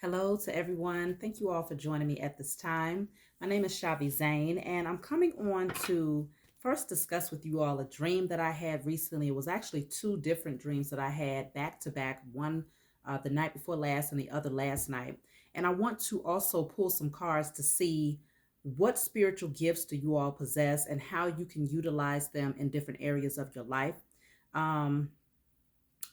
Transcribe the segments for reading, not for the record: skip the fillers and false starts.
Hello to everyone. Thank you all for joining me at this time. My name is Shavi Zane, and I'm coming on to first discuss with you all a dream that I had recently. It was actually two different dreams that I had back to back, one the night before last and the other last night. And I want to also pull some cards to see what spiritual gifts do you all possess and how you can utilize them in different areas of your life. Um,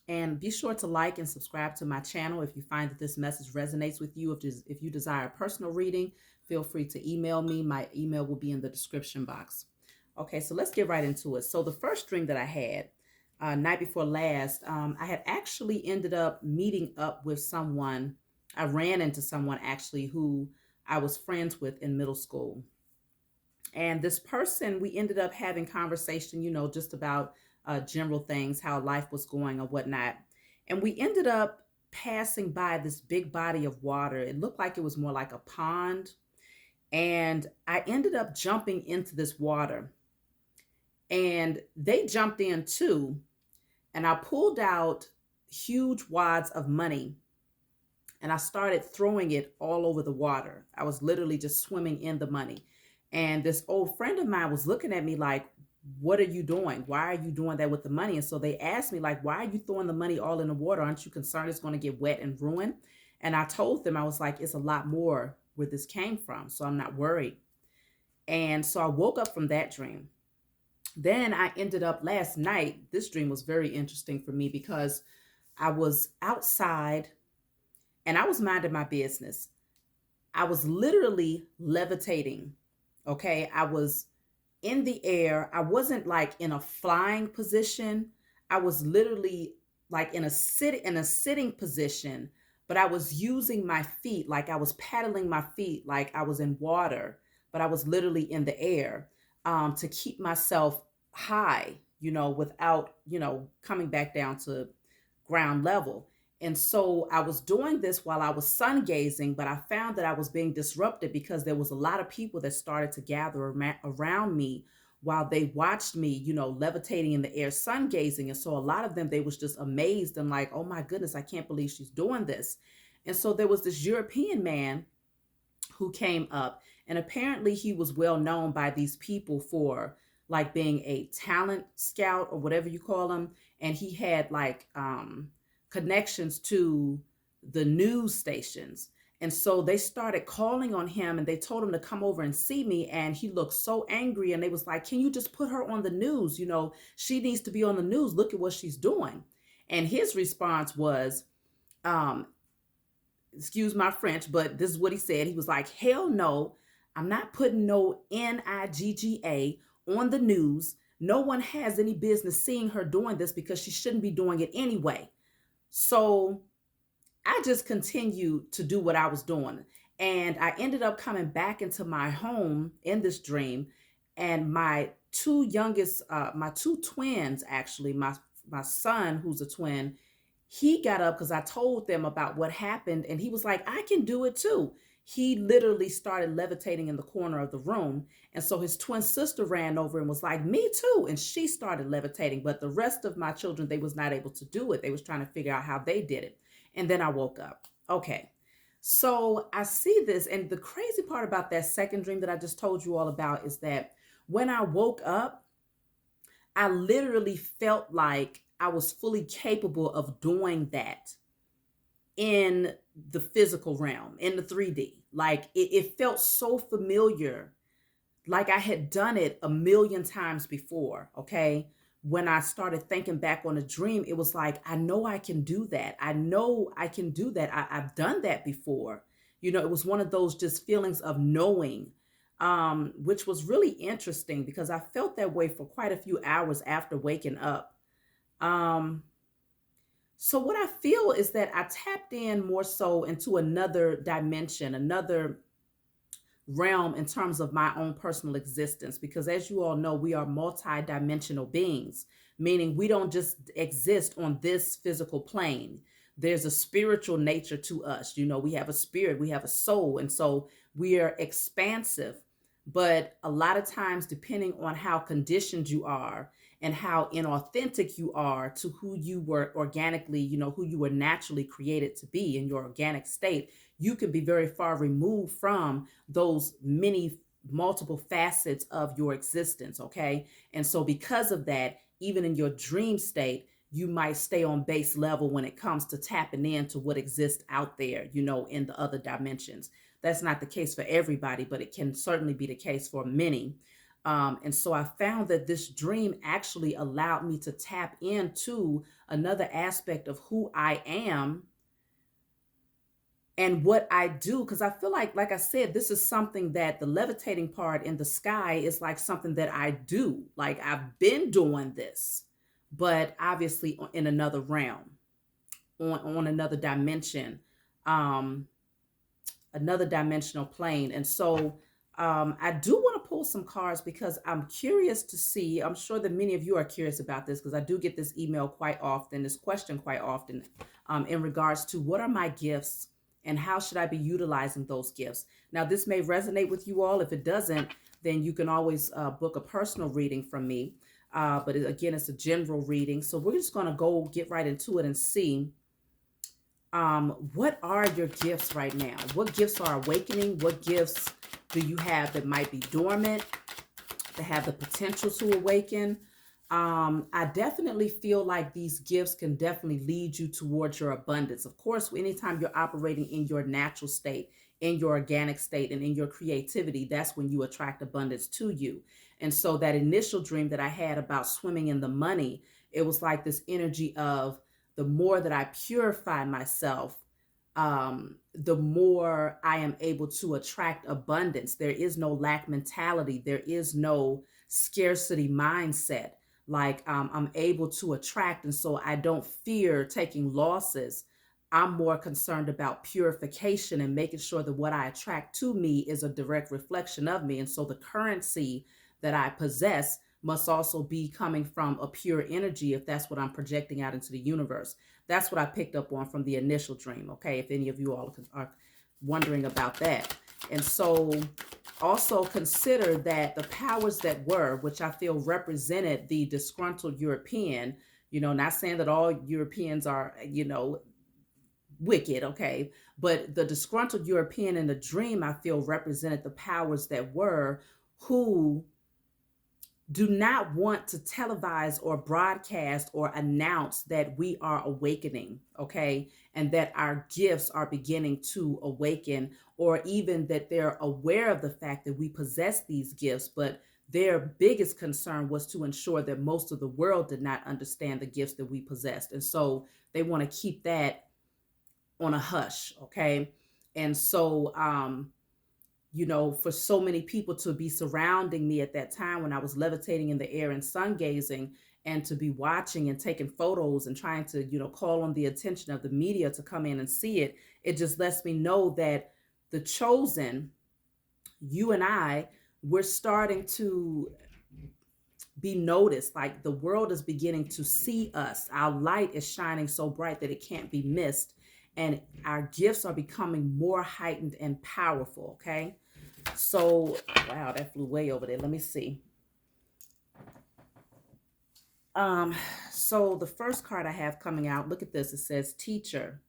and be sure to like and subscribe to my channel if you find that this message resonates with you. If you desire a personal reading, feel free to email me. My email will be in the description box. Okay, so let's get right into it. So the first dream that I had night before last, I had actually ended up meeting up with someone. I ran into someone actually who I was friends with in middle school. And this person, we ended up having conversation, just about general things, how life was going or whatnot. And we ended up passing by this big body of water. It looked like it was more like a pond. And I ended up jumping into this water. And they jumped in too. And I pulled out huge wads of money and I started throwing it all over the water. I was literally just swimming in the money. And this old friend of mine was looking at me like, what are you doing? Why are you doing that with the money? And so they asked me, like, why are you throwing the money all in the water? Aren't you concerned it's going to get wet and ruined? And I told them, I was like, it's a lot more where this came from. So I'm not worried. And so I woke up from that dream. Then I ended up last night. This dream was very interesting for me because I was outside and I was minding my business. I was literally levitating. Okay. I was in the air. I wasn't like in a flying position. I was literally like in a sitting position, but I was using my feet like I was paddling my feet like I was in water, but I was literally in the air to keep myself high, without, coming back down to ground level. And so I was doing this while I was sun gazing, but I found that I was being disrupted because there was a lot of people that started to gather around me while they watched me, levitating in the air, sun gazing. And so a lot of them, they was just amazed and like, oh my goodness, I can't believe she's doing this. And so there was this European man who came up, and apparently he was well known by these people for like being a talent scout or whatever you call them. And he had like connections to the news stations. And so they started calling on him and they told him to come over and see me. And he looked so angry. And they was like, can you just put her on the news? She needs to be on the news. Look at what she's doing. And his response was, um, excuse my French, but this is what he said. He was like, hell no, I'm not putting no NIGGA on the news. No one has any business seeing her doing this because she shouldn't be doing it anyway. So I just continued to do what I was doing. And I ended up coming back into my home in this dream. And my two twins, actually, my son, who's a twin, he got up because I told them about what happened. And he was like, I can do it too. He literally started levitating in the corner of the room. And so his twin sister ran over and was like, me too. And she started levitating. But the rest of my children, they was not able to do it. They was trying to figure out how they did it. And then I woke up. Okay. So I see this. And the crazy part about that second dream that I just told you all about is that when I woke up, I literally felt like I was fully capable of doing that in the physical realm, in the 3D. Like it felt so familiar, like I had done it a million times before. Okay. When I started thinking back on the dream, it was like, I know I can do that. I know I can do that. I've done that before. It was one of those just feelings of knowing, which was really interesting because I felt that way for quite a few hours after waking up. Um, so what I feel is that I tapped in more so into another dimension, another realm in terms of my own personal existence. Because as you all know, we are multi-dimensional beings, meaning we don't just exist on this physical plane. There's a spiritual nature to us. We have a spirit, we have a soul. And so we are expansive. But a lot of times, depending on how conditioned you are and how inauthentic you are to who you were organically, who you were naturally created to be in your organic state, you can be very far removed from those many multiple facets of your existence. Okay. And so, because of that, even in your dream state, you might stay on base level when it comes to tapping into what exists out there, in the other dimensions. That's not the case for everybody, but it can certainly be the case for many. And so I found that this dream actually allowed me to tap into another aspect of who I am and what I do. Because I feel like I said, this is something that the levitating part in the sky is like something that I do. Like I've been doing this, but obviously in another realm, on another dimension. Um, another dimensional plane. And so I do want to pull some cards because I'm curious to see. I'm sure that many of you are curious about this because I do get this email quite often, this question quite often, in regards to what are my gifts and how should I be utilizing those gifts. Now, this may resonate with you all. If it doesn't, then you can always book a personal reading from me. But again, it's a general reading. So we're just going to go get right into it and see what are your gifts right now? What gifts are awakening? What gifts do you have that might be dormant, that have the potential to awaken? I definitely feel like these gifts can definitely lead you towards your abundance. Of course, anytime you're operating in your natural state, in your organic state, and in your creativity, that's when you attract abundance to you. And so that initial dream that I had about swimming in the money, it was like this energy of the more that I purify myself, the more I am able to attract abundance. There is no lack mentality. There is no scarcity mindset. Like I'm able to attract, and so I don't fear taking losses. I'm more concerned about purification and making sure that what I attract to me is a direct reflection of me. And so the currency that I possess must also be coming from a pure energy if that's what I'm projecting out into the universe. That's what I picked up on from the initial dream. Okay, if any of you all are wondering about that. And so also consider that the powers that were, which I feel represented the disgruntled European, not saying that all Europeans are, wicked, okay, but the disgruntled European in the dream, I feel represented the powers that were, who do not want to televise or broadcast or announce that we are awakening, okay, and that our gifts are beginning to awaken, or even that they're aware of the fact that we possess these gifts, but their biggest concern was to ensure that most of the world did not understand the gifts that we possessed. And so they want to keep that on a hush, okay? And so, for so many people to be surrounding me at that time when I was levitating in the air and sun gazing, and to be watching and taking photos and trying to, call on the attention of the media to come in and see it, it just lets me know that the chosen, you and I, we're starting to be noticed. Like the world is beginning to see us. Our light is shining so bright that it can't be missed. And our gifts are becoming more heightened and powerful. Okay. So, wow, that flew way over there. Let me see. Um, so the first card I have coming out, look at this. It says teacher.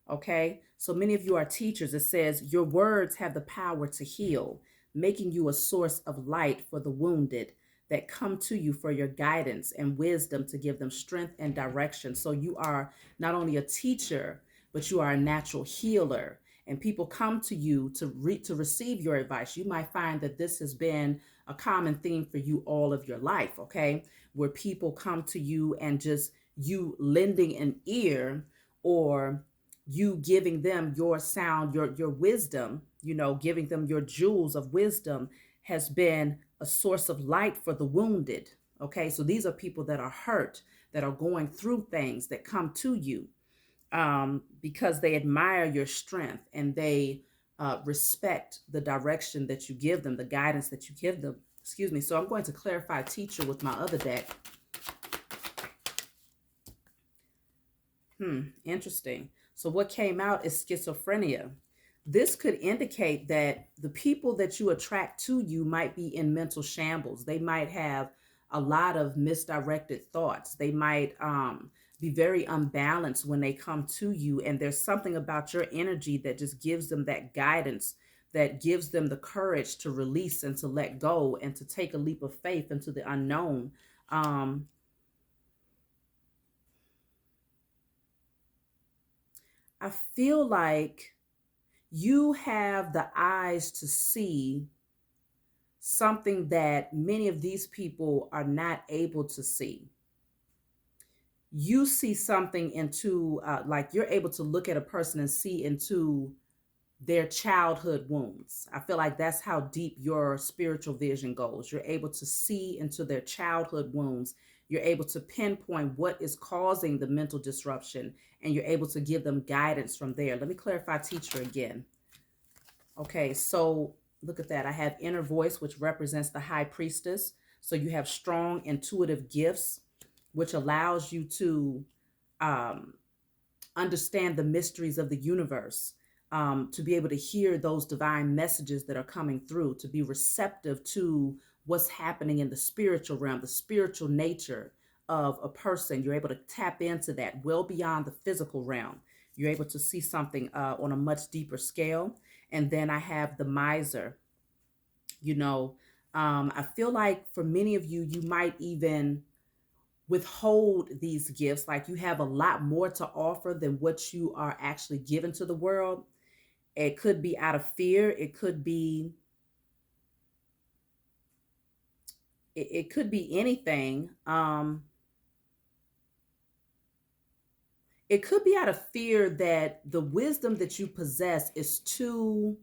Okay. So many of you are teachers. It says your words have the power to heal, making you a source of light for the wounded that come to you for your guidance and wisdom to give them strength and direction. So you are not only a teacher, but you are a natural healer. And people come to you to receive your advice. You might find that this has been a common theme for you all of your life, okay? Where people come to you and just you lending an ear, or you giving them your sound, your wisdom, giving them your jewels of wisdom, has been a source of light for the wounded. Okay, so these are people that are hurt, that are going through things, that come to you because they admire your strength, and they respect the direction that you give them, the guidance that you give them. Excuse me. So I'm going to clarify teacher with my other deck. Interesting. So what came out is schizophrenia. This could indicate that the people that you attract to you might be in mental shambles. They might have a lot of misdirected thoughts. They might be very unbalanced when they come to you. And there's something about your energy that just gives them that guidance, that gives them the courage to release and to let go and to take a leap of faith into the unknown. Um, I feel like you have the eyes to see something that many of these people are not able to see. You see something into, like you're able to look at a person and see into their childhood wounds. I feel like that's how deep your spiritual vision goes. You're able to see into their childhood wounds. You're able to pinpoint what is causing the mental disruption, and you're able to give them guidance from there. Let me clarify teacher again. Okay, so look at that. I have inner voice, which represents the high priestess. So you have strong intuitive gifts, which allows you to um, understand the mysteries of the universe, to be able to hear those divine messages that are coming through, to be receptive to what's happening in the spiritual realm, the spiritual nature of a person. You're able to tap into that well beyond the physical realm. You're able to see something on a much deeper scale. And then I have the miser. You know, I feel like for many of you, you might even withhold these gifts, like you have a lot more to offer than what you are actually given to the world. It could be out of fear. It could be anything. It could be out of fear that the wisdom that you possess is too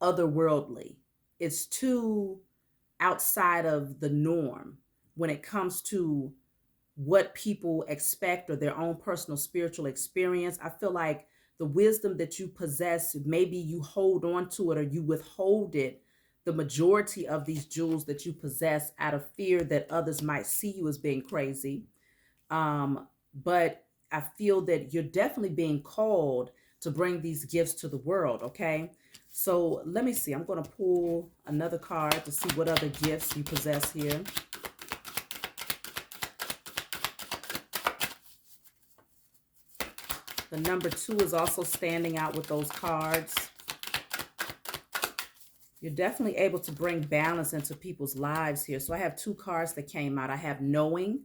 otherworldly. It's too outside of the norm when it comes to what people expect or their own personal spiritual experience. I feel like the wisdom that you possess, maybe you hold on to it or you withhold it, the majority of these jewels that you possess, out of fear that others might see you as being crazy. But I feel that you're definitely being called to bring these gifts to the world. Okay. So let me see. I'm going to pull another card to see what other gifts you possess here. The number 2 is also standing out with those cards. You're definitely able to bring balance into people's lives here. So I have 2 cards that came out. I have knowing.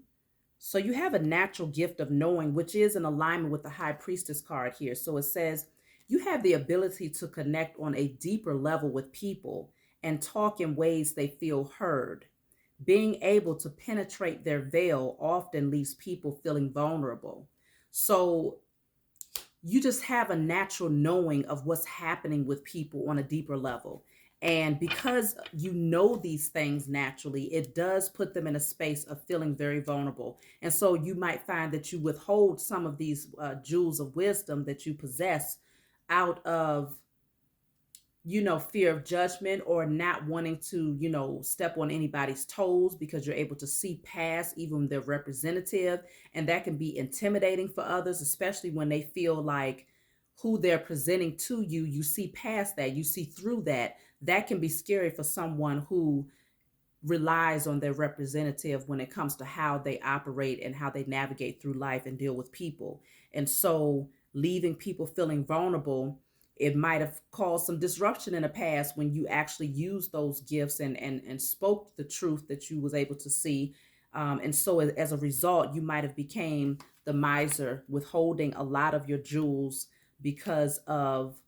So you have a natural gift of knowing, which is in alignment with the high priestess card here. So it says you have the ability to connect on a deeper level with people and talk in ways they feel heard. Being able to penetrate their veil often leaves people feeling vulnerable. So you just have a natural knowing of what's happening with people on a deeper level. And because you know these things naturally, it does put them in a space of feeling very vulnerable. And so you might find that you withhold some of these jewels of wisdom that you possess out of, fear of judgment, or not wanting to, step on anybody's toes, because you're able to see past even their representative. And that can be intimidating for others, especially when they feel like who they're presenting to you, you see past that, you see through that. That can be scary for someone who relies on their representative when it comes to how they operate and how they navigate through life and deal with people. And so leaving people feeling vulnerable, it might have caused some disruption in the past when you actually used those gifts and spoke the truth that you was able to see. And so as a result, you might have became the miser, withholding a lot of your jewels because of,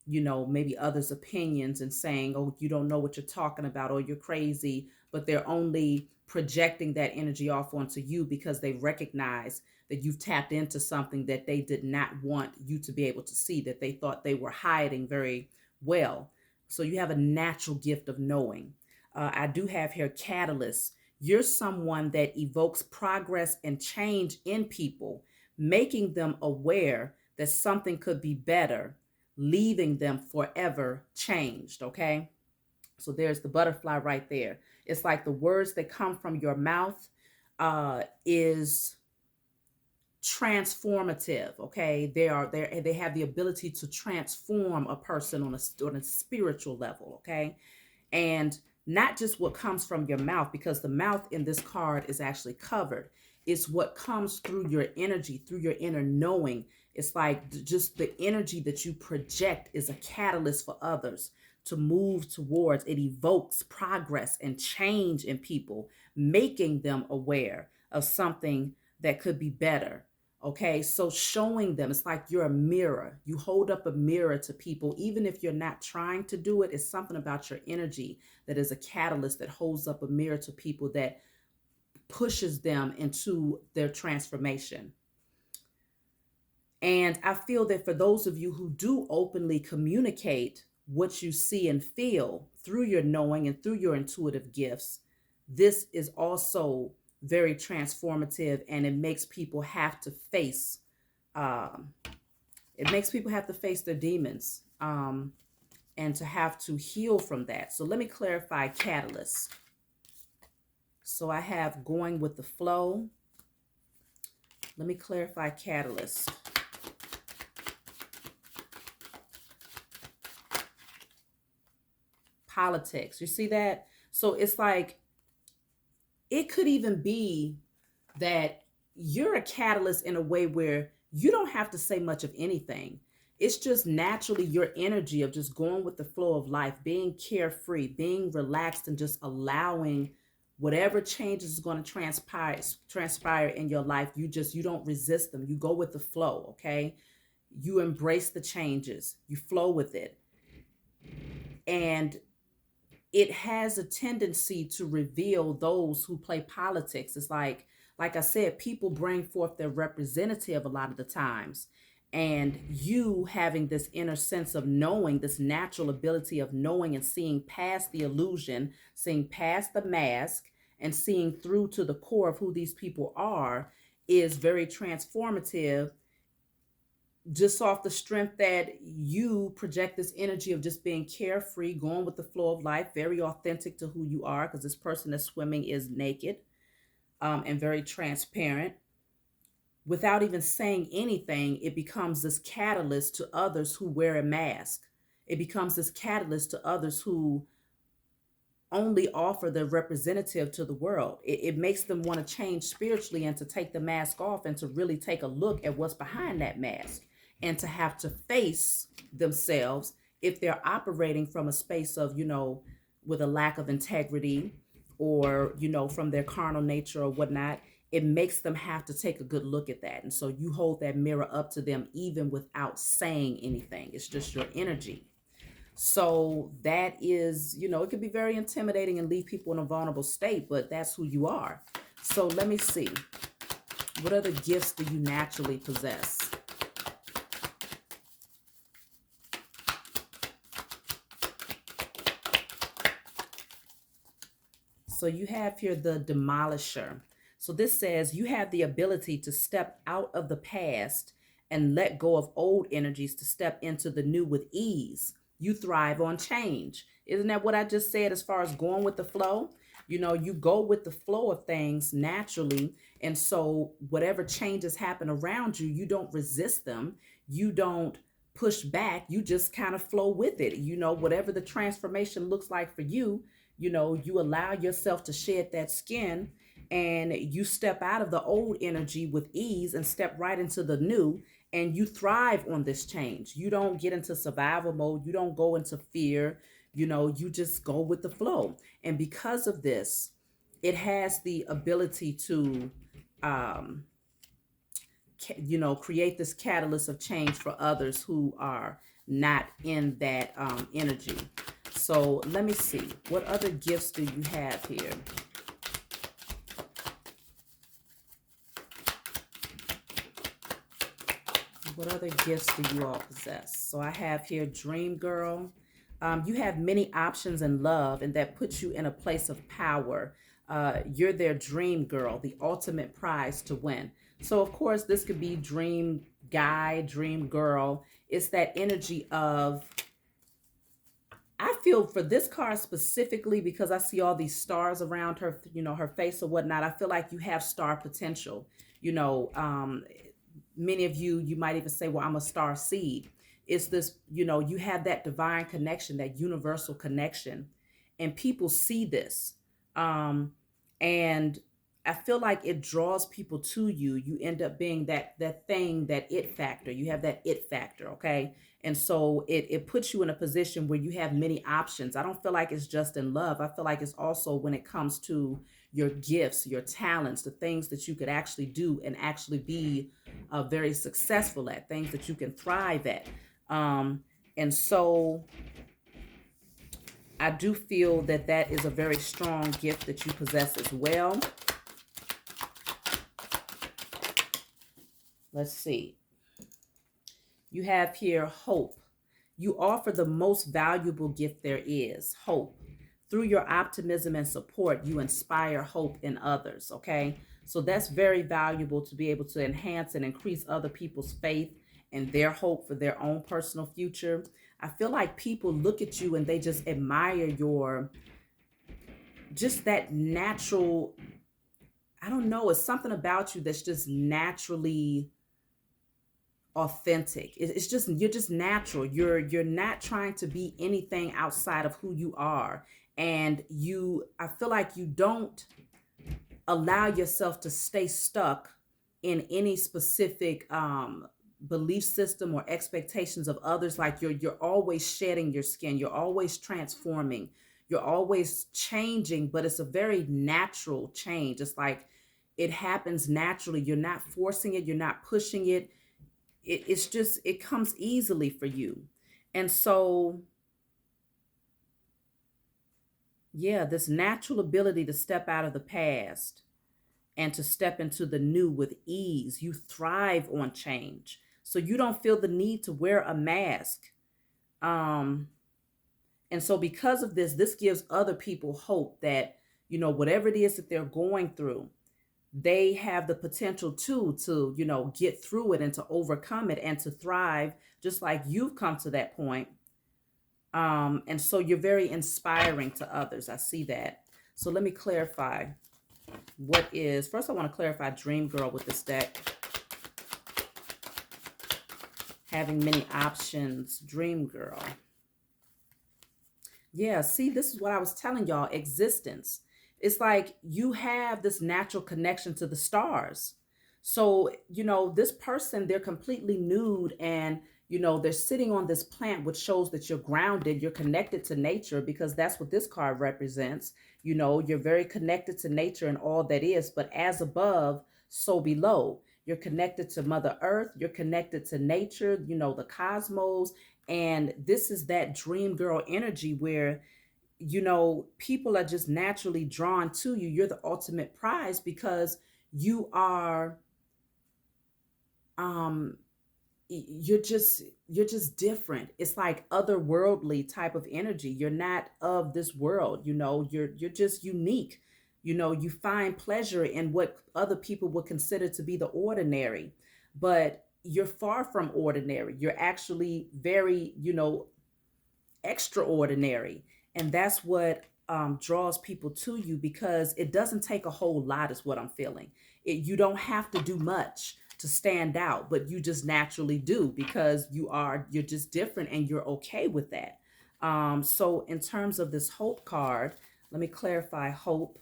maybe others' opinions, and saying, oh, you don't know what you're talking about, or you're crazy, but they're only projecting that energy off onto you because they recognize that you've tapped into something that they did not want you to be able to see, that they thought they were hiding very well. So you have a natural gift of knowing. I do have here catalyst. You're someone that evokes progress and change in people, making them aware that something could be better, leaving them forever changed. Okay. So there's the butterfly right there. It's like the words that come from your mouth is transformative. Okay. They have the ability to transform a person on a spiritual level. Okay. And not just what comes from your mouth, because the mouth in this card is actually covered. It's what comes through your energy, through your inner knowing. It's like just the energy that you project is a catalyst for others to move towards. It evokes progress and change in people, making them aware of something that could be better. Okay, so showing them, it's like you're a mirror. You hold up a mirror to people, even if you're not trying to do it. It's something about your energy that is a catalyst that holds up a mirror to people, that pushes them into their transformation. And I feel that for those of you who do openly communicate what you see and feel through your knowing and through your intuitive gifts, this is also very transformative, and it makes people have to face um, their demons, and to have to heal from that. So let me clarify catalyst. So I have going with the flow. Let me clarify catalyst. Politics. You see that? So it's like, it could even be that you're a catalyst in a way where you don't have to say much of anything. It's just naturally your energy of just going with the flow of life, being carefree, being relaxed, and just allowing whatever changes is going to transpire in your life. You don't resist them. You go with the flow, okay? You embrace the changes. You flow with it. And it has a tendency to reveal those who play politics. It's like I said, people bring forth their representative a lot of the times. And you having this inner sense of knowing, this natural ability of knowing and seeing past the illusion, seeing past the mask, and seeing through to the core of who these people are, is very transformative, just off the strength that you project this energy of just being carefree, going with the flow of life, very authentic to who you are, because this person that's swimming is naked, and very transparent. Without even saying anything, it becomes this catalyst to others who wear a mask. It becomes this catalyst to others who only offer the representative to the world. It makes them want to change spiritually, and to take the mask off, and to really take a look at what's behind that mask, and to have to face themselves if they're operating from a space of, with a lack of integrity, or, from their carnal nature or whatnot. It makes them have to take a good look at that. And so you hold that mirror up to them even without saying anything. It's just your energy. So that is, it can be very intimidating and leave people in a vulnerable state, but that's who you are. So let me see. What other gifts do you naturally possess? So you have here the Demolisher. So this says you have the ability to step out of the past and let go of old energies to step into the new with ease. You thrive on change. Isn't that what I just said as far as going with the flow? You go with the flow of things naturally. And so whatever changes happen around you, you don't resist them. You don't push back. You just kind of flow with it. Whatever the transformation looks like for you, you allow yourself to shed that skin, and you step out of the old energy with ease and step right into the new, and you thrive on this change. You don't get into survival mode. You don't go into fear. You just go with the flow. And because of this, it has the ability to, um, create this catalyst of change for others who are not in that energy. So let me see. What other gifts do you have here? What other gifts do you all possess? So I have here Dream Girl. You have many options in love, and that puts you in a place of power. You're their dream girl, the ultimate prize to win. So, of course, this could be dream guy, dream girl. It's that energy of, I feel for this card specifically, because I see all these stars around her, her face or whatnot. I feel like you have star potential. Many of you might even say, well, I'm a star seed. It's this, you have that divine connection, that universal connection. and people see this. Um, and I feel like it draws people to you. You end up being that thing, that it factor. You have that it factor, okay? And so it puts you in a position where you have many options. I don't feel like it's just in love. I feel like it's also when it comes to your gifts, your talents, the things that you could actually do and actually be very successful at, things that you can thrive at. And so I do feel that that is a very strong gift that you possess as well. Let's see. You have here hope. You offer the most valuable gift there is, hope. Through your optimism and support, you inspire hope in others, okay? So that's very valuable to be able to enhance and increase other people's faith and their hope for their own personal future. I feel like people look at you and they just admire your, just that natural, I don't know, it's something about you that's just naturally authentic. It's just, you're just natural. You're not trying to be anything outside of who you are. And I feel like you don't allow yourself to stay stuck in any specific belief system or expectations of others. Like you're always shedding your skin, you're always transforming, you're always changing, but it's a very natural change. It's like it happens naturally. You're not forcing it, you're not pushing it. It's just, it comes easily for you. And so, yeah, this natural ability to step out of the past and to step into the new with ease. You thrive on change. So you don't feel the need to wear a mask. Um, and so because of this, this gives other people hope that, whatever it is that they're going through, they have the potential to get through it and to overcome it and to thrive, just like you've come to that point. And so you're very inspiring to others. I see that. So let me clarify first I want to clarify Dream Girl with this deck. Having many options, Dream Girl. Yeah, see, this is what I was telling y'all, existence. It's like you have this natural connection to the stars. So, this person, they're completely nude and, they're sitting on this plant, which shows that you're grounded, you're connected to nature, because that's what this card represents. You're very connected to nature and all that is, but as above, so below. You're connected to Mother Earth, you're connected to nature, the cosmos. And this is that dream girl energy where, people are just naturally drawn to you. You're the ultimate prize because you are, um, you're just different. It's like otherworldly type of energy. You're not of this world, you're just unique. You find pleasure in what other people would consider to be the ordinary, but you're far from ordinary. You're actually very, extraordinary. And that's what draws people to you, because it doesn't take a whole lot, is what I'm feeling. You don't have to do much to stand out, but you just naturally do, because you're just different and you're okay with that. So in terms of this hope card, let me clarify hope.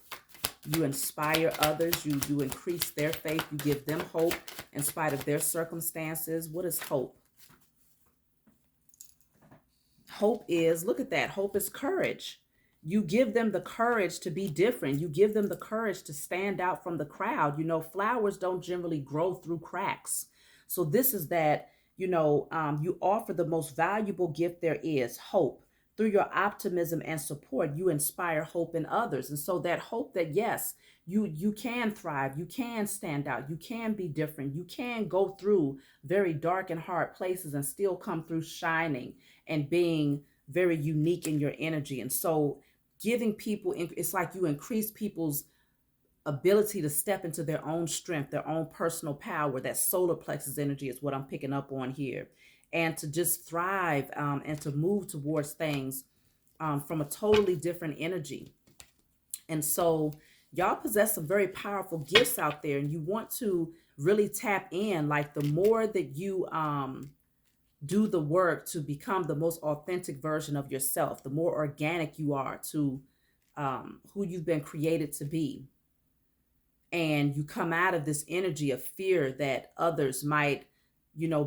You inspire others, you increase their faith, you give them hope in spite of their circumstances. What is hope? Hope is, look at that, hope is courage. You give them the courage to be different. You give them the courage to stand out from the crowd. Flowers don't generally grow through cracks. So this is that, you offer the most valuable gift there is, hope. Through your optimism and support, you inspire hope in others. And so that hope that, yes, you can thrive, you can stand out, you can be different, you can go through very dark and hard places and still come through shining and being very unique in your energy. And so giving people, it's like you increase people's ability to step into their own strength, their own personal power. That solar plexus energy is what I'm picking up on here. And to just thrive, and to move towards things from a totally different energy. And so y'all possess some very powerful gifts out there, and you want to really tap in. Like the more that you do the work to become the most authentic version of yourself, the more organic you are to who you've been created to be, and you come out of this energy of fear that others might,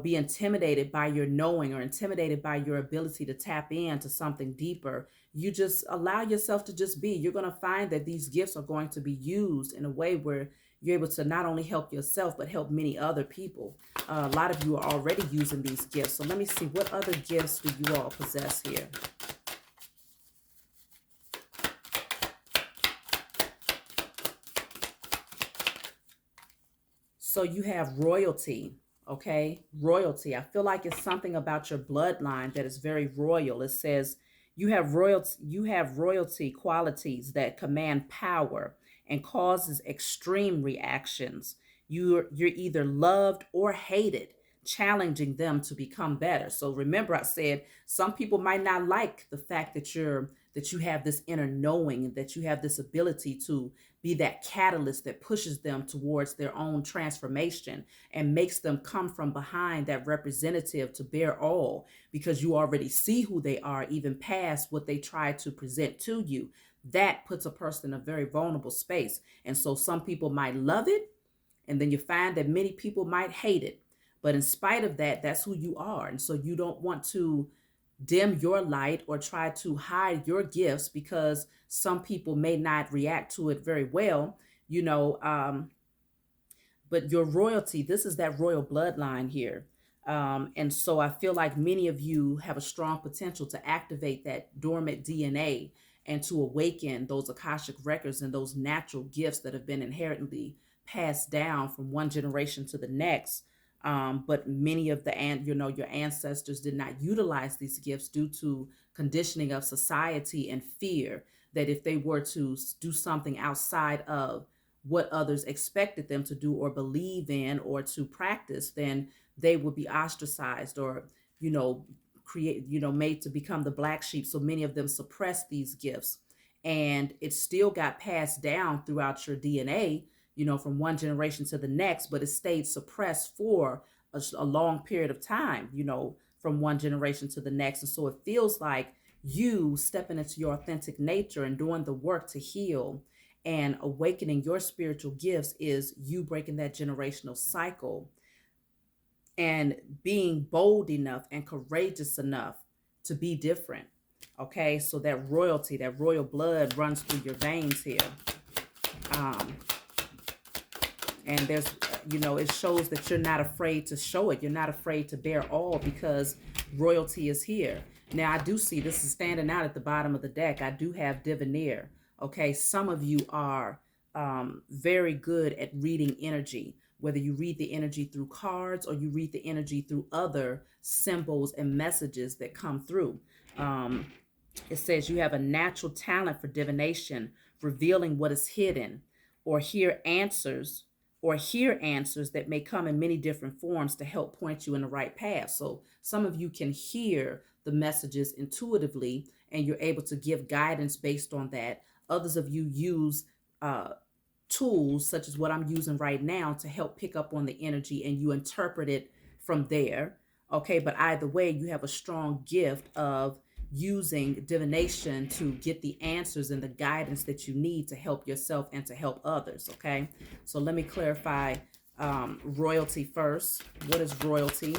be intimidated by your knowing or intimidated by your ability to tap into something deeper. You just allow yourself to just be. You're going to find that these gifts are going to be used in a way where you're able to not only help yourself but help many other people. A lot of you are already using these gifts. So let me see, what other gifts do you all possess here? So you have royalty, okay? Royalty. I feel like it's something about your bloodline that is very royal. It says you have royalty qualities that command power and causes extreme reactions. You're either loved or hated, challenging them to become better. So remember I said some people might not like the fact that you have this inner knowing and that you have this ability to be that catalyst that pushes them towards their own transformation and makes them come from behind that representative to bear all, because you already see who they are even past what they try to present to you. That puts a person in a very vulnerable space. And so some people might love it, and then you find that many people might hate it. But in spite of that, that's who you are. And so you don't want to dim your light or try to hide your gifts because some people may not react to it very well, you know. But your royalty, this is that royal bloodline here. And so I feel like many of you have a strong potential to activate that dormant DNA and to awaken those Akashic records and those natural gifts that have been inherently passed down from one generation to the next. But many of your ancestors did not utilize these gifts due to conditioning of society and fear that if they were to do something outside of what others expected them to do or believe in or to practice, then they would be ostracized or, you know, made to become the black sheep. So many of them suppressed these gifts, and it still got passed down throughout your DNA, from one generation to the next, but it stayed suppressed for a long period of time, from one generation to the next. And so it feels like you stepping into your authentic nature and doing the work to heal and awakening your spiritual gifts is you breaking that generational cycle and being bold enough and courageous enough to be different. Okay, so that royalty, that royal blood runs through your veins here. And there's, it shows that you're not afraid to show it. You're not afraid to bear all because royalty is here. Now, I do see this is standing out at the bottom of the deck. I do have divineer. Okay, some of you are very good at reading energy, whether you read the energy through cards or you read the energy through other symbols and messages that come through. It says you have a natural talent for divination, revealing what is hidden, or hear answers that may come in many different forms to help point you in the right path. So some of you can hear the messages intuitively and you're able to give guidance based on that. Others of you use tools such as what I'm using right now to help pick up on the energy and you interpret it from there. Okay, but either way, you have a strong gift of using divination to get the answers and the guidance that you need to help yourself and to help others. Okay, so let me clarify royalty first. What is royalty?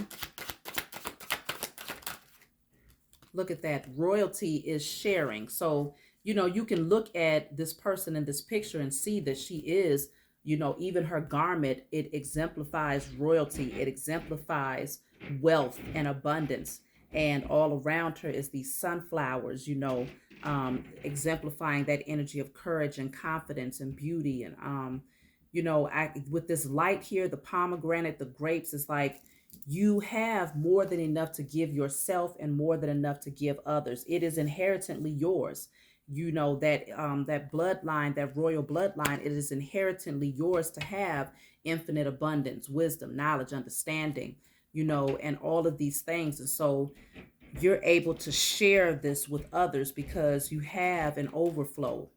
Look at that. Royalty is sharing. So, you can look at this person in this picture and see that she is, even her garment, it exemplifies royalty. It exemplifies wealth and abundance. And all around her is these sunflowers, exemplifying that energy of courage and confidence and beauty. And, with this light here, the pomegranate, the grapes, is like, you have more than enough to give yourself and more than enough to give others. It is inherently yours. That bloodline, that royal bloodline, it is inherently yours to have infinite abundance, wisdom, knowledge, understanding, and all of these things. And so you're able to share this with others because you have an overflow,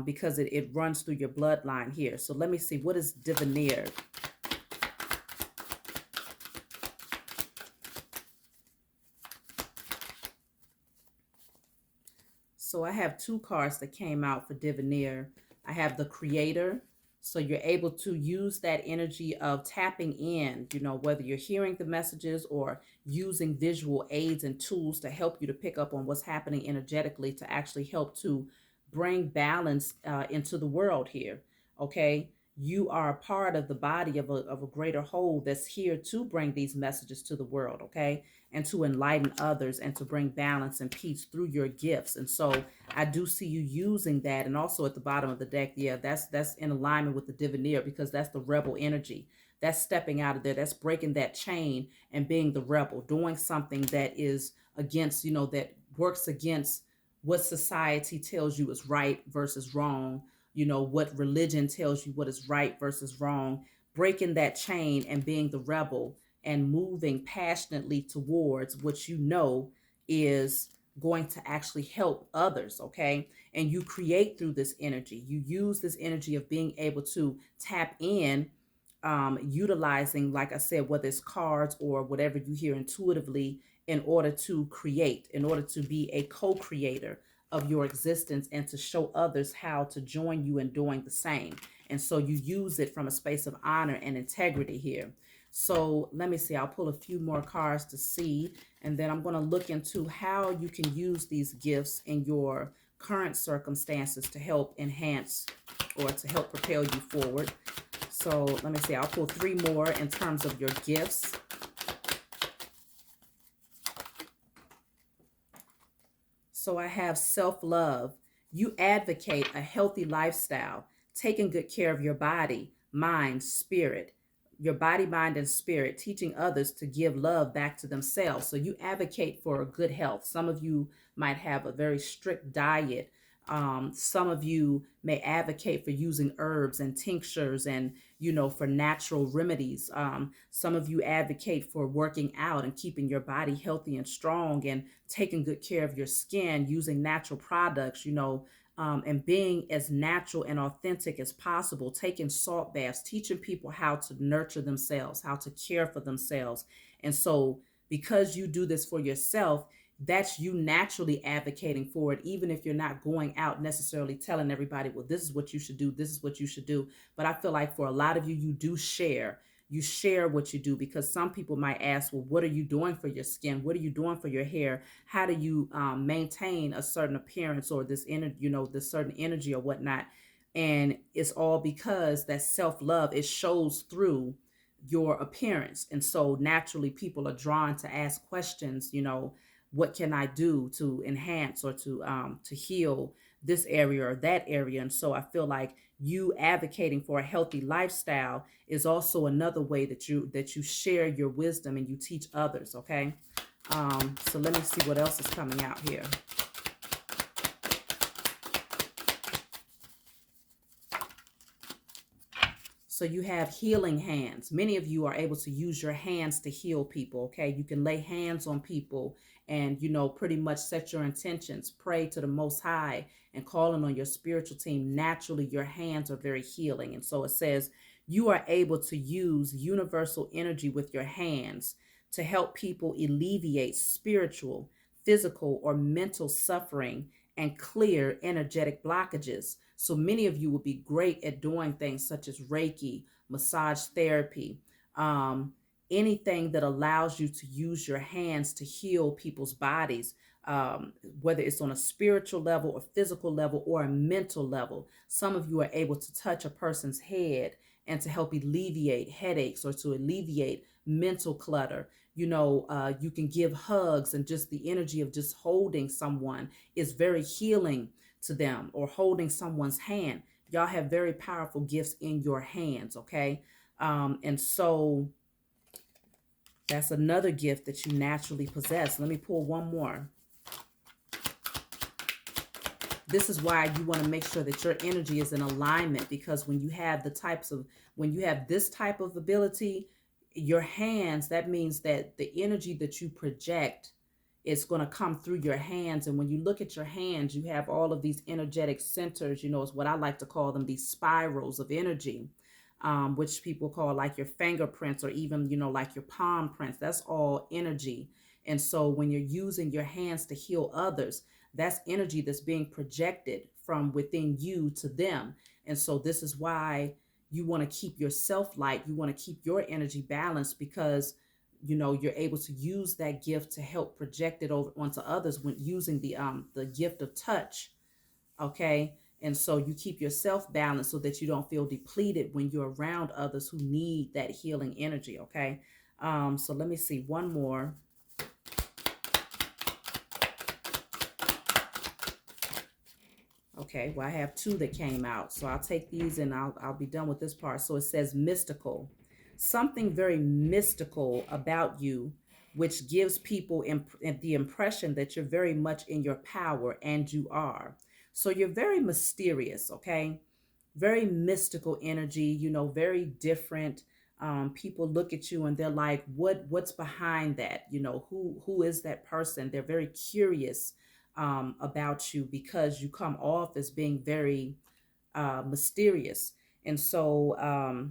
because it runs through your bloodline here. So let me see, what is divineer? So I have two cards that came out for Diviner. I have the Creator. So you're able to use that energy of tapping in, whether you're hearing the messages or using visual aids and tools to help you to pick up on what's happening energetically to actually help to bring balance into the world here. Okay. You are a part of the body of a greater whole that's here to bring these messages to the world. Okay, and to enlighten others and to bring balance and peace through your gifts. And so I do see you using that. And also at the bottom of the deck, yeah, that's in alignment with the Diviner, because that's the rebel energy. That's stepping out of there. That's breaking that chain and being the rebel, doing something that is against, that works against what society tells you is right versus wrong, what religion tells you what is right versus wrong, breaking that chain and being the rebel and moving passionately towards what is going to actually help others. Okay, and you create through this energy. You use this energy of being able to tap in, utilizing, like I said, whether it's cards or whatever you hear intuitively, in order to create, in order to be a co-creator of your existence and to show others how to join you in doing the same. And so you use it from a space of honor and integrity here. So let me see, I'll pull a few more cards to see, and then I'm going to look into how you can use these gifts in your current circumstances to help enhance or to help propel you forward. So let me see, I'll pull three more in terms of your gifts. So I have self-love. You advocate a healthy lifestyle, taking good care of your body, mind, spirit, your body, mind, and spirit, teaching others to give love back to themselves. So you advocate for good health. Some of you might have a very strict diet. Some of you may advocate for using herbs and tinctures and, for natural remedies. Some of you advocate for working out and keeping your body healthy and strong and taking good care of your skin using natural products, and being as natural and authentic as possible, taking salt baths, teaching people how to nurture themselves, how to care for themselves. And so, because you do this for yourself, that's you naturally advocating for it, even if you're not going out necessarily telling everybody, well, this is what you should do, this is what you should do. But I feel like for a lot of you, you do share. You share what you do, because some people might ask, well, what are you doing for your skin? What are you doing for your hair? How do you maintain a certain appearance or this energy, this certain energy or whatnot? And it's all because that self-love, it shows through your appearance. And so naturally people are drawn to ask questions, what can I do to enhance or to heal this area or that area? And so I feel like you advocating for a healthy lifestyle is also another way that you share your wisdom and you teach others. Okay. So let me see what else is coming out here. So you have healing hands. Many of you are able to use your hands to heal people. Okay. You can lay hands on people and, pretty much set your intentions, pray to the Most High and calling on your spiritual team. Naturally, your hands are very healing. And so it says you are able to use universal energy with your hands to help people alleviate spiritual, physical, or mental suffering and clear energetic blockages. So many of you will be great at doing things such as Reiki, massage therapy, anything that allows you to use your hands to heal people's bodies, whether it's on a spiritual level or physical level or a mental level. Some of you are able to touch a person's head and to help alleviate headaches or to alleviate mental clutter. You can give hugs, and just the energy of just holding someone is very healing to them, or holding someone's hand. Y'all have very powerful gifts in your hands. Okay. And so that's another gift that you naturally possess. Let me pull one more. This is why you want to make sure that your energy is in alignment, because when you have when you have this type of ability, your hands, that means that the energy that you project is going to come through your hands. And when you look at your hands, you have all of these energetic centers, is what I like to call them, these spirals of energy, which people call like your fingerprints, or even, like your palm prints. That's all energy. And so when you're using your hands to heal others, That's energy that's being projected from within you to them. And so this is why you want to keep yourself light. You want to keep your energy balanced, because you're able to use that gift to help project it over onto others when using the gift of touch. Okay. And so you keep yourself balanced so that you don't feel depleted when you're around others who need that healing energy. Okay. So let me see one more. Okay, well, I have two that came out, so I'll take these and I'll be done with this part. So it says mystical, something very mystical about you, which gives people the impression that you're very much in your power, and you are. So you're very mysterious, okay? Very mystical energy, very different. People look at you and they're like, what's behind that? Who is that person? They're very curious about you, because you come off as being very mysterious. And so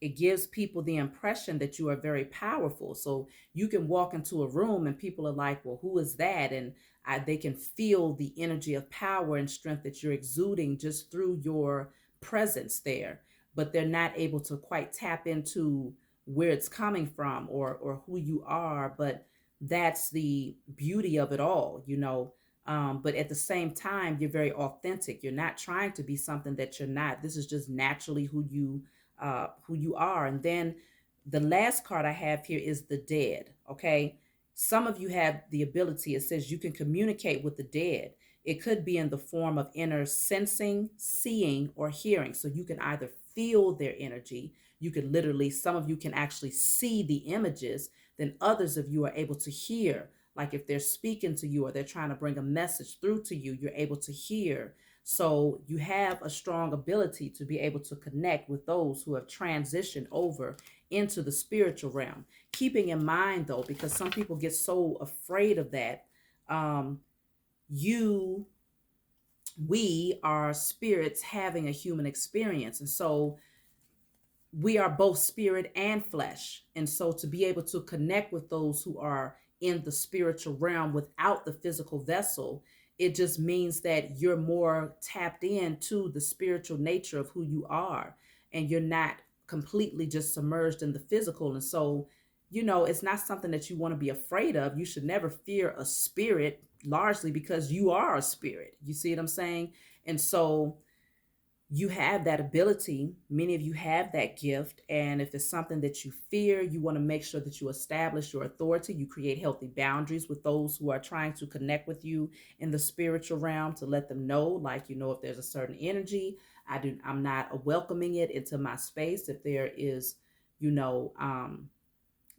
it gives people the impression that you are very powerful. So you can walk into a room and people are like, well, who is that? And they can feel the energy of power and strength that you're exuding just through your presence there. But they're not able to quite tap into where it's coming from, or who you are. But that's the beauty of it all, But at the same time, you're very authentic. You're not trying to be something that you're not. This is just naturally who you are. And then the last card I have here is the dead. Okay. Some of you have the ability, it says you can communicate with the dead. It could be in the form of inner sensing, seeing, or hearing. So you can either feel their energy. You can literally, some of you can actually see the images. Then others of you are able to hear. Like if they're speaking to you or they're trying to bring a message through to you, you're able to hear. So you have a strong ability to be able to connect with those who have transitioned over into the spiritual realm. Keeping in mind, though, because some people get so afraid of that, um, you, we are spirits having a human experience. And so we are both spirit and flesh. And so to be able to connect with those who are in the spiritual realm without the physical vessel, it just means that you're more tapped into the spiritual nature of who you are, and you're not completely just submerged in the physical. And so, it's not something that you want to be afraid of. You should never fear a spirit, largely because you are a spirit. You see what I'm saying? And so you have that ability. Many of you have that gift. And if it's something that you fear, you want to make sure that you establish your authority. You create healthy boundaries with those who are trying to connect with you in the spiritual realm, to let them know, like, if there's a certain energy, I'm not welcoming it into my space. If there is, you know,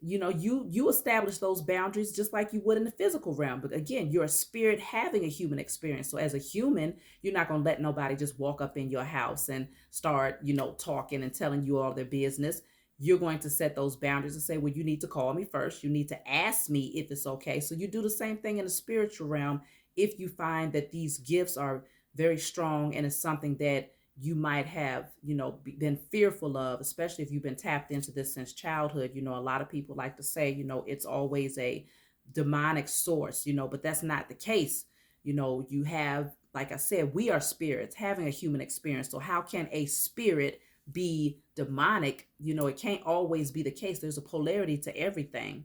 you establish those boundaries just like you would in the physical realm. But again, you're a spirit having a human experience. So as a human, you're not going to let nobody just walk up in your house and start, talking and telling you all their business. You're going to set those boundaries and say, well, you need to call me first. You need to ask me if it's okay. So you do the same thing in the spiritual realm. If you find that these gifts are very strong and it's something that you might have, been fearful of, especially if you've been tapped into this since childhood. A lot of people like to say, it's always a demonic source, but that's not the case. You have, like I said, we are spirits having a human experience. So how can a spirit be demonic? It can't always be the case. There's a polarity to everything.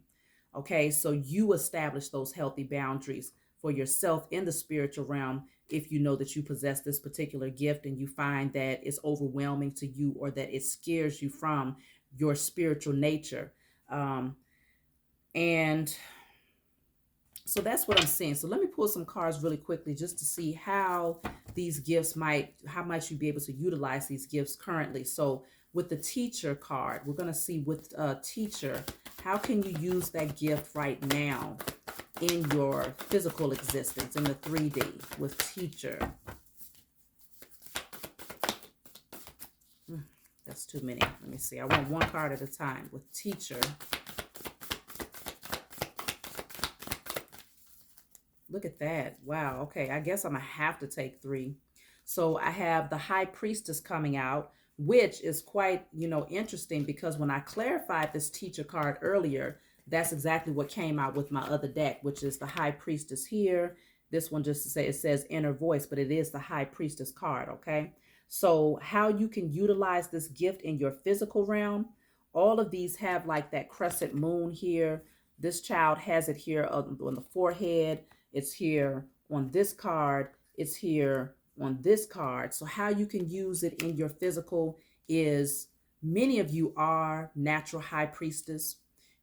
Okay, so you establish those healthy boundaries for yourself in the spiritual realm. If you know that you possess this particular gift and you find that it's overwhelming to you, or that it scares you from your spiritual nature. And so that's what I'm seeing. So let me pull some cards really quickly just to see how these gifts how might you be able to utilize these gifts currently. So with the teacher card, we're going to see with teacher, how can you use that gift right now in your physical existence, in the 3D with teacher. That's too many. Let me see. I want one card at a time with teacher. Look at that. Wow. Okay. I guess I'm going to have to take 3. So I have the high priestess coming out, which is quite, interesting, because when I clarified this teacher card earlier, that's exactly what came out with my other deck, which is the high priestess here. This one just to say, it says inner voice, but it is the high priestess card. Okay. So how you can utilize this gift in your physical realm, all of these have like that crescent moon here. This child has it here on the forehead. It's here on this card. It's here on this card. So how you can use it in your physical is, many of you are natural high priestess.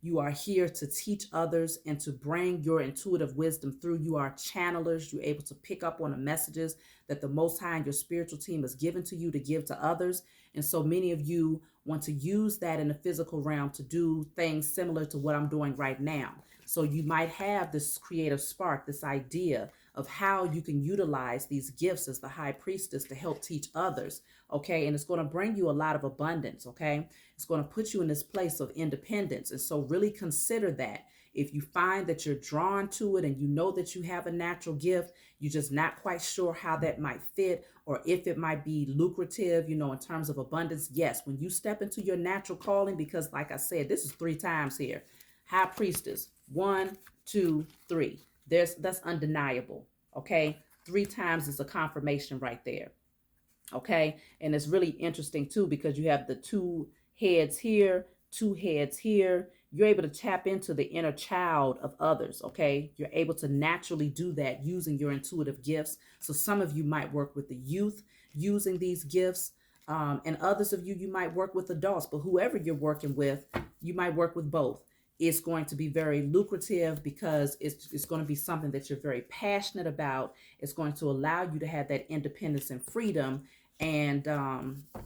You are here to teach others and to bring your intuitive wisdom through. You are channelers. You're able to pick up on the messages that the Most High and your spiritual team has given to you to give to others. And so many of you want to use that in the physical realm to do things similar to what I'm doing right now. So you might have this creative spark, this idea of how you can utilize these gifts as the high priestess to help teach others. Okay. And it's going to bring you a lot of abundance. Okay. It's going to put you in this place of independence. And so really consider that. If you find that you're drawn to it and you know that you have a natural gift, you're just not quite sure how that might fit or if it might be lucrative, in terms of abundance. Yes, when you step into your natural calling, because like I said, this is 3 times here. High priestess, 1, 2, 3. That's undeniable. Okay. 3 times is a confirmation right there. Okay. And it's really interesting too, because you have the 2 heads here, 2 heads here. You're able to tap into the inner child of others. Okay. You're able to naturally do that using your intuitive gifts. So some of you might work with the youth using these gifts. And others of you, you might work with adults, but whoever you're working with, you might work with both. It's going to be very lucrative because it's going to be something that you're very passionate about. It's going to allow you to have that independence and freedom. And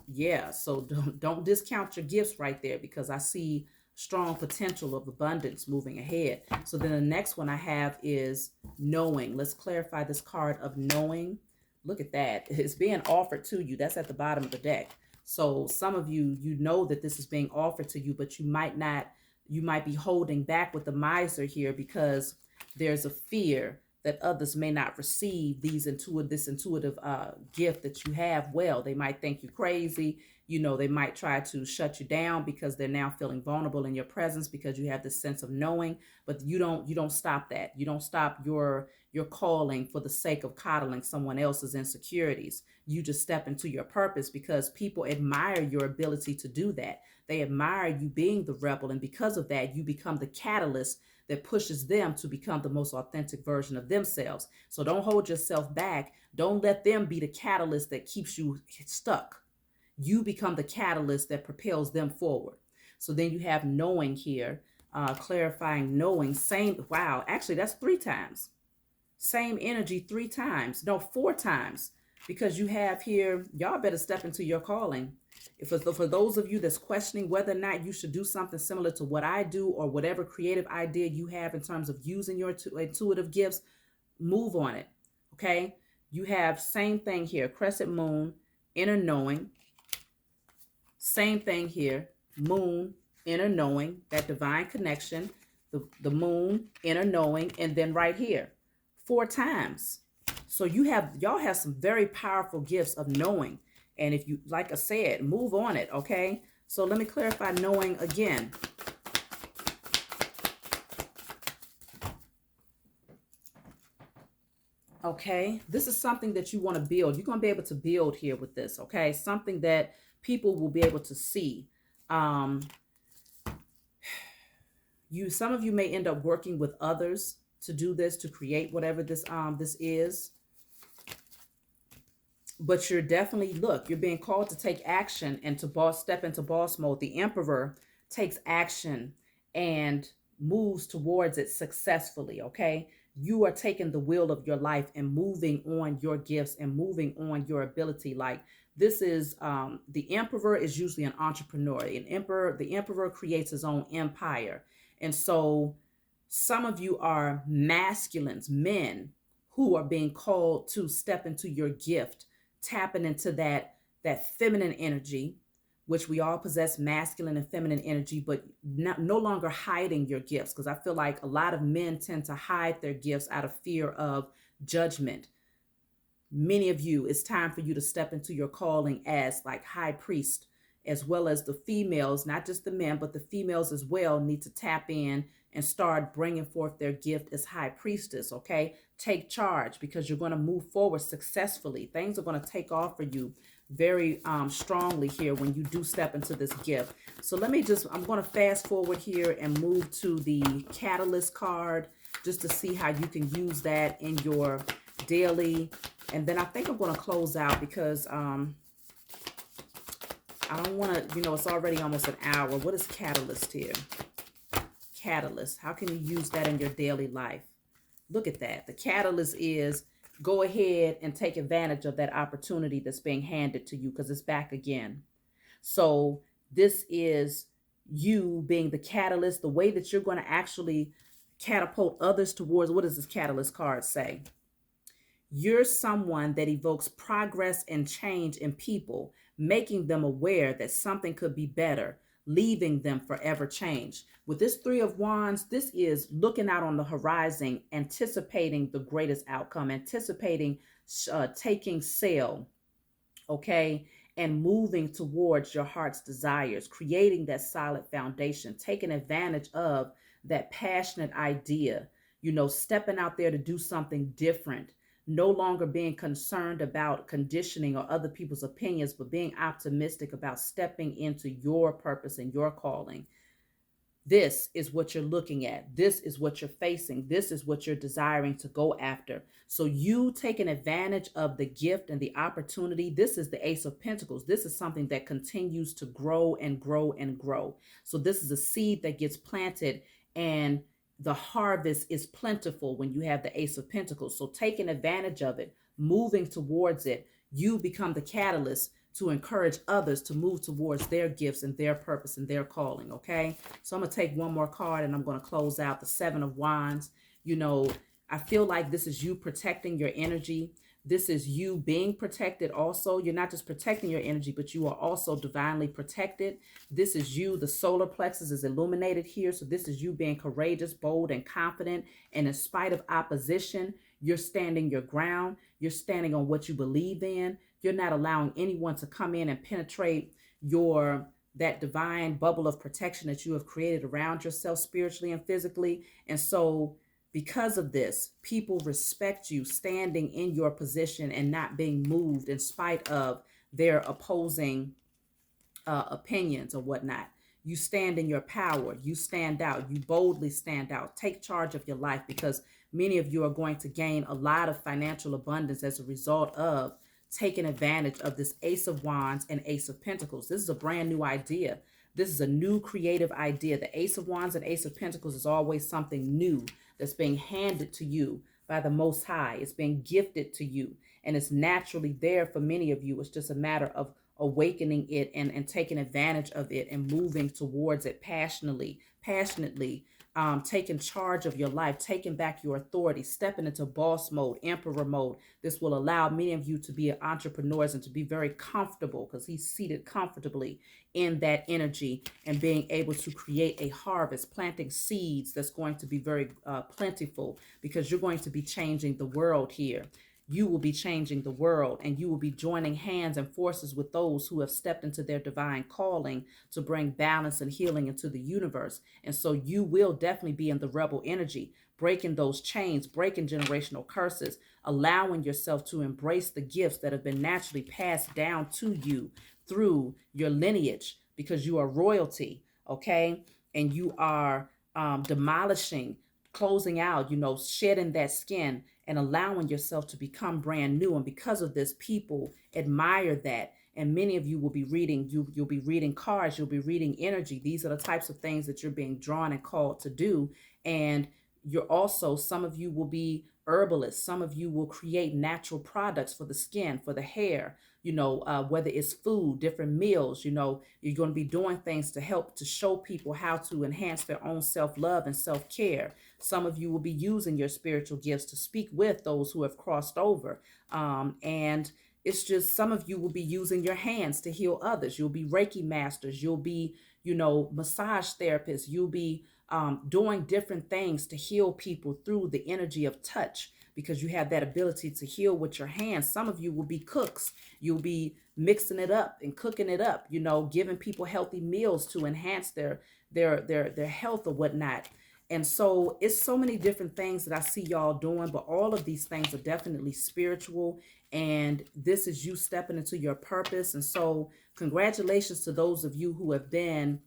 yeah, so don't discount your gifts right there, because I see strong potential of abundance moving ahead. So then the next one I have is knowing. Let's clarify this card of knowing. Look at that. It's being offered to you. That's at the bottom of the deck. So some of you, you know that this is being offered to you, but you might not. You might be holding back with the miser here because there's a fear that others may not receive this intuitive gift that you have. Well, they might think you crazy. They might try to shut you down because they're now feeling vulnerable in your presence because you have this sense of knowing. But you don't stop that. You don't stop your calling for the sake of coddling someone else's insecurities. You just step into your purpose because people admire your ability to do that. They admire you being the rebel, and because of that, you become the catalyst that pushes them to become the most authentic version of themselves. So don't hold yourself back. Don't let them be the catalyst that keeps you stuck. You become the catalyst that propels them forward. So then you have knowing here, clarifying knowing. Same, wow, actually that's 3 times. Same energy 3 times. No, 4 times. Because you have here, y'all better step into your calling. For those of you that's questioning whether or not you should do something similar to what I do or whatever creative idea you have in terms of using your intuitive gifts, move on it. Okay. You have same thing here, crescent moon, inner knowing. Same thing here, moon, inner knowing, that divine connection, the moon, inner knowing, and then right here, 4 times. So y'all have some very powerful gifts of knowing. And if you, like I said, move on it, okay? So let me clarify knowing again. Okay, this is something that you want to build. You're going to be able to build here with this, okay? Something that people will be able to see. Some of you may end up working with others to do this, to create whatever this is. But you're definitely, you're being called to take action and to step into boss mode. The Emperor takes action and moves towards it successfully, okay? You are taking the wheel of your life and moving on your gifts and moving on your ability. Like this is, the Emperor is usually an entrepreneur. The Emperor creates his own empire. And so some of you are masculines, men who are being called to step into your gift, tapping into that feminine energy, which we all possess masculine and feminine energy, but no longer hiding your gifts. Because I feel like a lot of men tend to hide their gifts out of fear of judgment. Many of you, it's time for you to step into your calling as like high priest as well as the females, not just the men, but the females as well, need to tap in and start bringing forth their gift as high priestess. Okay, take charge, because you're going to move forward successfully. Things are going to take off for you very strongly here when you do step into this gift. So I'm going to fast forward here and move to the catalyst card, just to see how you can use that in your daily. And then I think I'm going to close out, because I don't want to, it's already almost an hour. What is catalyst here? Catalyst. How can you use that in your daily life? Look at that. The catalyst is go ahead and take advantage of that opportunity that's being handed to you, because it's back again. So this is you being the catalyst, the way that you're going to actually catapult others towards, what does this catalyst card say? You're someone that evokes progress and change in people, making them aware that something could be better, leaving them forever changed. With this Three of Wands, this is looking out on the horizon, anticipating the greatest outcome, anticipating taking sail, okay, and moving towards your heart's desires, creating that solid foundation, taking advantage of that passionate idea, stepping out there to do something different, no longer being concerned about conditioning or other people's opinions, but being optimistic about stepping into your purpose and your calling. This is what you're looking at. This is what you're facing. This is what you're desiring to go after. So you taking advantage of the gift and the opportunity. This is the Ace of Pentacles. This is something that continues to grow and grow and grow. So this is a seed that gets planted, and the harvest is plentiful when you have the Ace of Pentacles. So taking advantage of it, moving towards it, you become the catalyst to encourage others to move towards their gifts and their purpose and their calling. Okay, so I'm gonna take one more card and I'm gonna close out the Seven of Wands. I feel like this is you protecting your energy. This is you being protected also. You're not just protecting your energy, but you are also divinely protected. This is you. The solar plexus is illuminated here. So this is you being courageous, bold, and confident. And in spite of opposition, you're standing your ground. You're standing on what you believe in. You're not allowing anyone to come in and penetrate that divine bubble of protection that you have created around yourself spiritually and physically. And so because of this, people respect you standing in your position and not being moved in spite of their opposing opinions or whatnot. You stand in your power. You stand out. You boldly stand out. Take charge of your life, because many of you are going to gain a lot of financial abundance as a result of taking advantage of this Ace of Wands and Ace of Pentacles. This is a brand new idea. This is a new creative idea. The Ace of Wands and Ace of Pentacles is always something new that's being handed to you by the Most High. It's being gifted to you, and it's naturally there for many of you. It's just a matter of awakening it and taking advantage of it and moving towards it passionately, taking charge of your life, taking back your authority, stepping into boss mode, emperor mode. This will allow many of you to be entrepreneurs and to be very comfortable, because he's seated comfortably in that energy and being able to create a harvest, planting seeds that's going to be very plentiful, because you're going to be changing the world here. You will be changing the world, and you will be joining hands and forces with those who have stepped into their divine calling to bring balance and healing into the universe. And so you will definitely be in the rebel energy, breaking those chains, breaking generational curses, allowing yourself to embrace the gifts that have been naturally passed down to you through your lineage, because you are royalty, okay? And you are demolishing, closing out, shedding that skin and allowing yourself to become brand new. And because of this, people admire that. And many of you will be reading, you'll be reading cards, you'll be reading energy. These are the types of things that you're being drawn and called to do. And you're also, some of you will be herbalists. Some of you will create natural products for the skin, for the hair, whether it's food, different meals, you're going to be doing things to help to show people how to enhance their own self-love and self-care. Some of you will be using your spiritual gifts to speak with those who have crossed over. And it's just, some of you will be using your hands to heal others. You'll be Reiki masters. You'll be, massage therapists. You'll be doing different things to heal people through the energy of touch. because you have that ability to heal with your hands. Some of you will be cooks. You'll be mixing it up and cooking it up, you know, giving people healthy meals to enhance their health or whatnot. And so it's so many different things that I see y'all doing, but all of these things are definitely spiritual. And this is you stepping into your purpose. And so congratulations to those of you who have been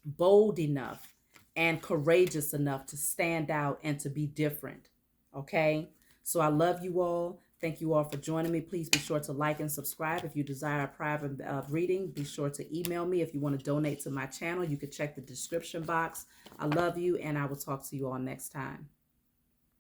bold enough and courageous enough to stand out and to be different. Okay. So I love you all. Thank you all for joining me. Please be sure to like and subscribe. If you desire a private reading, be sure to email me. If you want to donate to my channel, you can check the description box. I love you, and I will talk to you all next time.